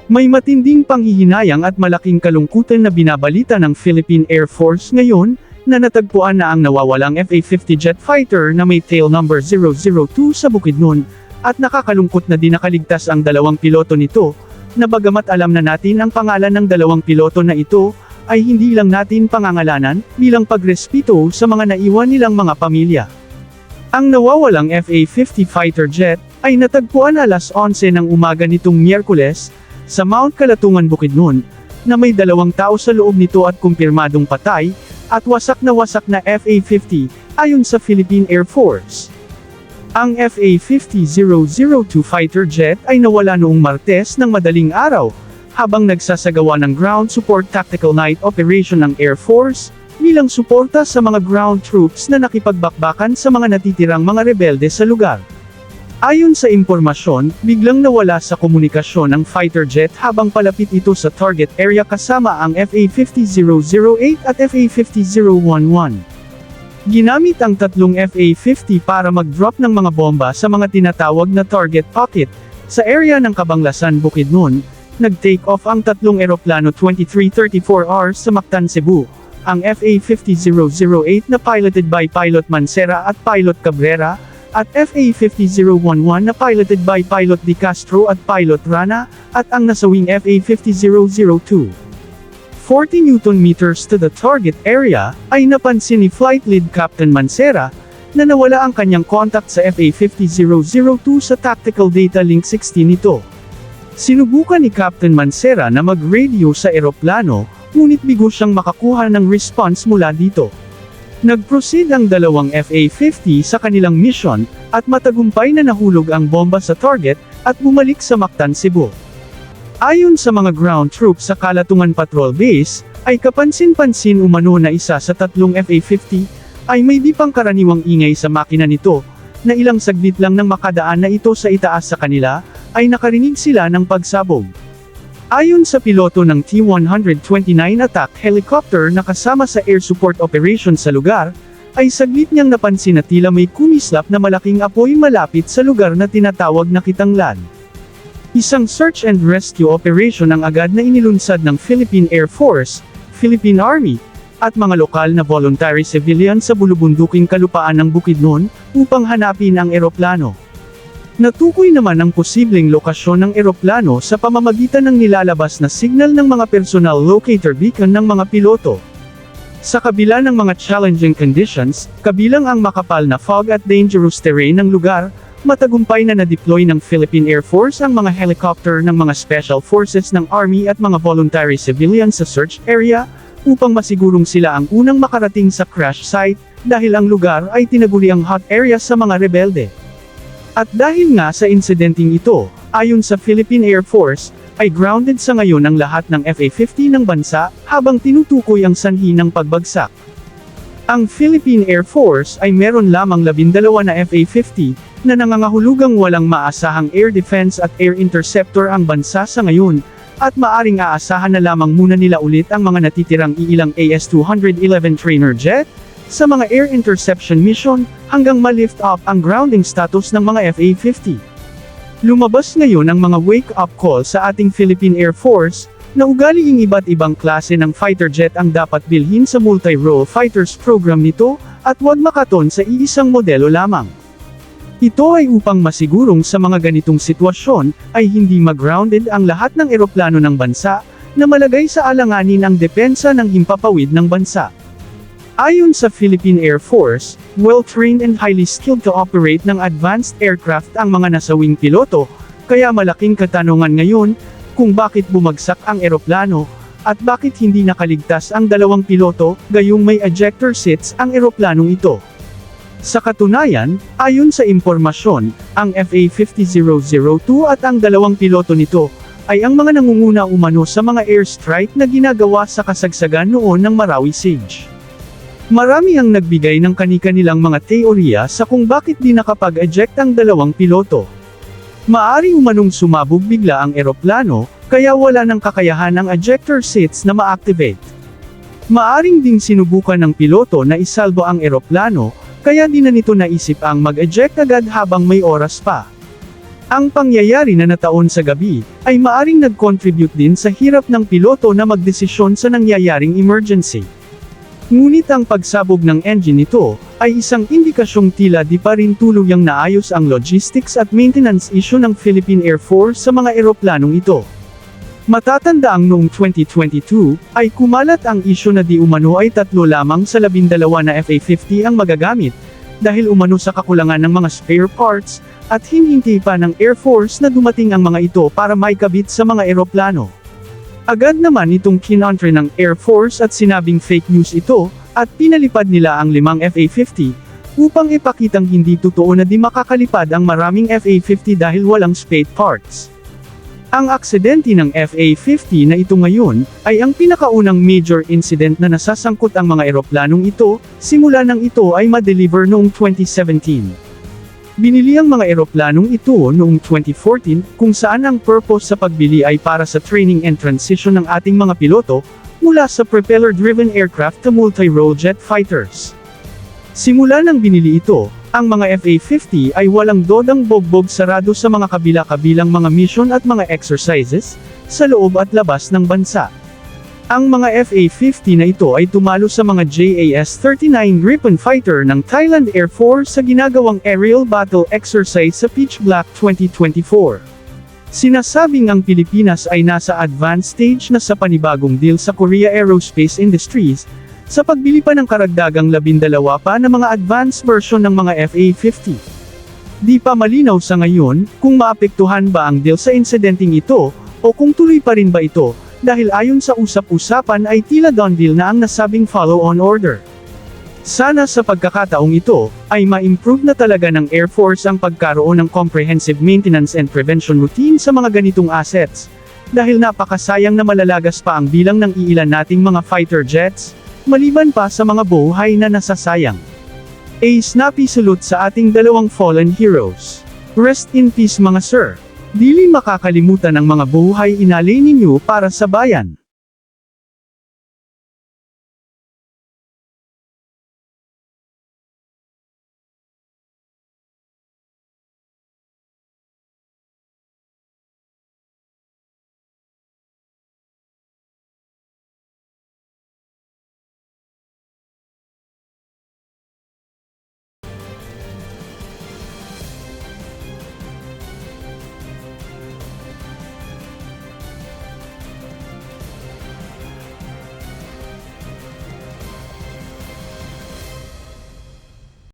May matinding panghihinayang at malaking kalungkutan na binabalita ng Philippine Air Force ngayon, na natagpuan na ang nawawalang FA-50 jet fighter na may tail number 002 sa Bukidnon, at nakakalungkot na di nakaligtas ang dalawang piloto nito, na bagamat alam na natin ang pangalan ng dalawang piloto na ito, ay hindi lang natin pangangalanan, bilang pagrespeto sa mga naiwan nilang mga pamilya. Ang nawawalang FA-50 fighter jet, ay natagpuan alas 11 ng umaga nitong Miyerkules, sa Mount Kalatungan Bukidnon, na may 2 tao sa loob nito at kumpirmadong patay, at wasak na FA-50, ayon sa Philippine Air Force. Ang FA-50-002 fighter jet ay nawala noong Martes ng madaling araw, habang nagsasagawa ng Ground Support Tactical Night Operation ng Air Force, bilang suporta sa mga ground troops na nakipagbakbakan sa mga natitirang mga rebelde sa lugar. Ayon sa impormasyon, biglang nawala sa komunikasyon ang fighter jet habang palapit ito sa target area kasama ang FA-50-008 at FA-50-011. Ginamit ang tatlong FA-50 para mag-drop ng mga bomba sa mga tinatawag na target pocket, sa area ng Cabanglasan Bukidnon. Nag-take off ang tatlong eroplano 23:34 hours sa Mactan, Cebu. Ang FA-50-008 na piloted by Pilot Mancera at Pilot Cabrera, at FA-50-011 na piloted by Pilot De Castro at Pilot Rana, at ang nasawing FA-50-002. 40 Nm to the target area, ay napansin ni Flight Lead Captain Mancera, na nawala ang kanyang contact sa FA-50-002 sa Tactical Data Link 16 nito. Sinubukan ni Captain Mancera na mag-radio sa eroplano, ngunit bigo siyang makakuha ng response mula dito. Nag-proceed ang dalawang FA-50 sa kanilang mission, at matagumpay na nahulog ang bomba sa target, at bumalik sa Mactan, Cebu. Ayon sa mga ground troops sa Kalatungan Patrol Base, ay kapansin-pansin umano na isa sa tatlong FA-50, ay may di pangkaraniwang ingay sa makina nito, na ilang saglit lang nang makadaan na ito sa itaas sa kanila, ay nakarinig sila ng pagsabog. Ayon sa piloto ng T-129 attack helicopter na kasama sa air support operation sa lugar, ay saglit niyang napansin na tila may kumislap na malaking apoy malapit sa lugar na tinatawag na Kitanglan. Isang search and rescue operation ang agad na inilunsad ng Philippine Air Force, Philippine Army, at mga lokal na voluntary civilian sa bulubunduking kalupaan ng Bukidnon, upang hanapin ang eroplano. Natukoy naman ang posibleng lokasyon ng eroplano sa pamamagitan ng nilalabas na signal ng mga personal locator beacon ng mga piloto. Sa kabila ng mga challenging conditions, kabilang ang makapal na fog at dangerous terrain ng lugar, matagumpay na na-deploy ng Philippine Air Force ang mga helicopter ng mga special forces ng Army at mga voluntary civilians sa search area, upang masigurong sila ang unang makarating sa crash site, dahil ang lugar ay tinaguriang hot area sa mga rebelde. At dahil nga sa insidenteng ito, ayon sa Philippine Air Force, ay grounded sa ngayon ang lahat ng FA-50 ng bansa, habang tinutukoy ang sanhi ng pagbagsak. Ang Philippine Air Force ay meron lamang 12 na FA-50, na nangangahulugang walang maasahang air defense at air interceptor ang bansa sa ngayon, at maaring aasahan na lamang muna nila ulit ang mga natitirang iilang AS-211 trainer jet, sa mga air interception mission, hanggang ma-lift up ang grounding status ng mga FA-50. Lumabas ngayon ang mga wake-up call sa ating Philippine Air Force, na ugaliing iba't ibang klase ng fighter jet ang dapat bilhin sa multi-role fighters program nito, at huwag makaton sa iisang modelo lamang. Ito ay upang masigurong sa mga ganitong sitwasyon, ay hindi mag-grounded ang lahat ng eroplano ng bansa, na malagay sa alanganin ang depensa ng himpapawid ng bansa. Ayon sa Philippine Air Force, well-trained and highly skilled to operate ng advanced aircraft ang mga nasawing piloto, kaya malaking katanungan ngayon, kung bakit bumagsak ang eroplano, at bakit hindi nakaligtas ang dalawang piloto, gayong may ejector seats ang eroplanong ito. Sa katunayan, ayon sa impormasyon, ang FA-50-002 at ang dalawang piloto nito, ay ang mga nangunguna umano sa mga airstrike na ginagawa sa kasagsagan noon ng Marawi Siege. Marami ang nagbigay ng kani-kanilang mga teorya sa kung bakit di nakapag-eject ang dalawang piloto. Maari umanong sumabog bigla ang eroplano, kaya wala ng kakayahan ang ejector seats na ma-activate. Maaring ding sinubukan ng piloto na isalbo ang eroplano, kaya di na nito naisip ang mag-eject agad habang may oras pa. Ang pangyayari na nataon sa gabi, ay maaring nag-contribute din sa hirap ng piloto na magdesisyon sa nangyayaring emergency. Ngunit ang pagsabog ng engine nito, ay isang indikasyong tila di pa rin tuluyang naayos ang logistics at maintenance issue ng Philippine Air Force sa mga eroplanong ito. Matatandaang noong 2022, ay kumalat ang isyu na di umano ay 3 lamang sa 12 na FA-50 ang magagamit, dahil umano sa kakulangan ng mga spare parts, at hinihintay pa ng Air Force na dumating ang mga ito para maikabit sa mga eroplano. Agad naman itong kinontre ng Air Force at sinabing fake news ito, at pinalipad nila ang 5 FA-50, upang ipakitang hindi totoo na di makakalipad ang maraming FA-50 dahil walang spare parts. Ang aksidente ng FA-50 na ito ngayon, ay ang pinakaunang major incident na nasasangkot ang mga eroplanong ito, simula nang ito ay ma-deliver noong 2017. Binili ang mga eroplanong ito noong 2014, kung saan ang purpose sa pagbili ay para sa training and transition ng ating mga piloto, mula sa propeller-driven aircraft to multi-role jet fighters. Simula nang binili ito, ang mga FA-50 ay walang dodang bogbog sarado sa mga kabila-kabilang mga mission at mga exercises, sa loob at labas ng bansa. Ang mga FA-50 na ito ay tumalo sa mga JAS-39 Gripen fighter ng Thailand Air Force sa ginagawang aerial battle exercise sa Pitch Black 2024. Sinasabing ang Pilipinas ay nasa advanced stage na sa panibagong deal sa Korea Aerospace Industries, sa pagbili pa ng karagdagang 12 pa na mga advanced version ng mga FA-50. Di pa malinaw sa ngayon, kung maapektuhan ba ang deal sa insidenteng ito, o kung tuloy pa rin ba ito, dahil ayon sa usap-usapan ay tila done deal na ang nasabing follow-on order. Sana sa pagkakataong ito, ay ma-improve na talaga ng Air Force ang pagkaroon ng comprehensive maintenance and prevention routine sa mga ganitong assets, dahil napakasayang na malalagas pa ang bilang ng iilan nating mga fighter jets, maliban pa sa mga buhay na nasasayang. A snappy salute sa ating 2 fallen heroes. Rest in peace mga sir. Dili makakalimutan ang mga buhay inalay ninyo para sa bayan.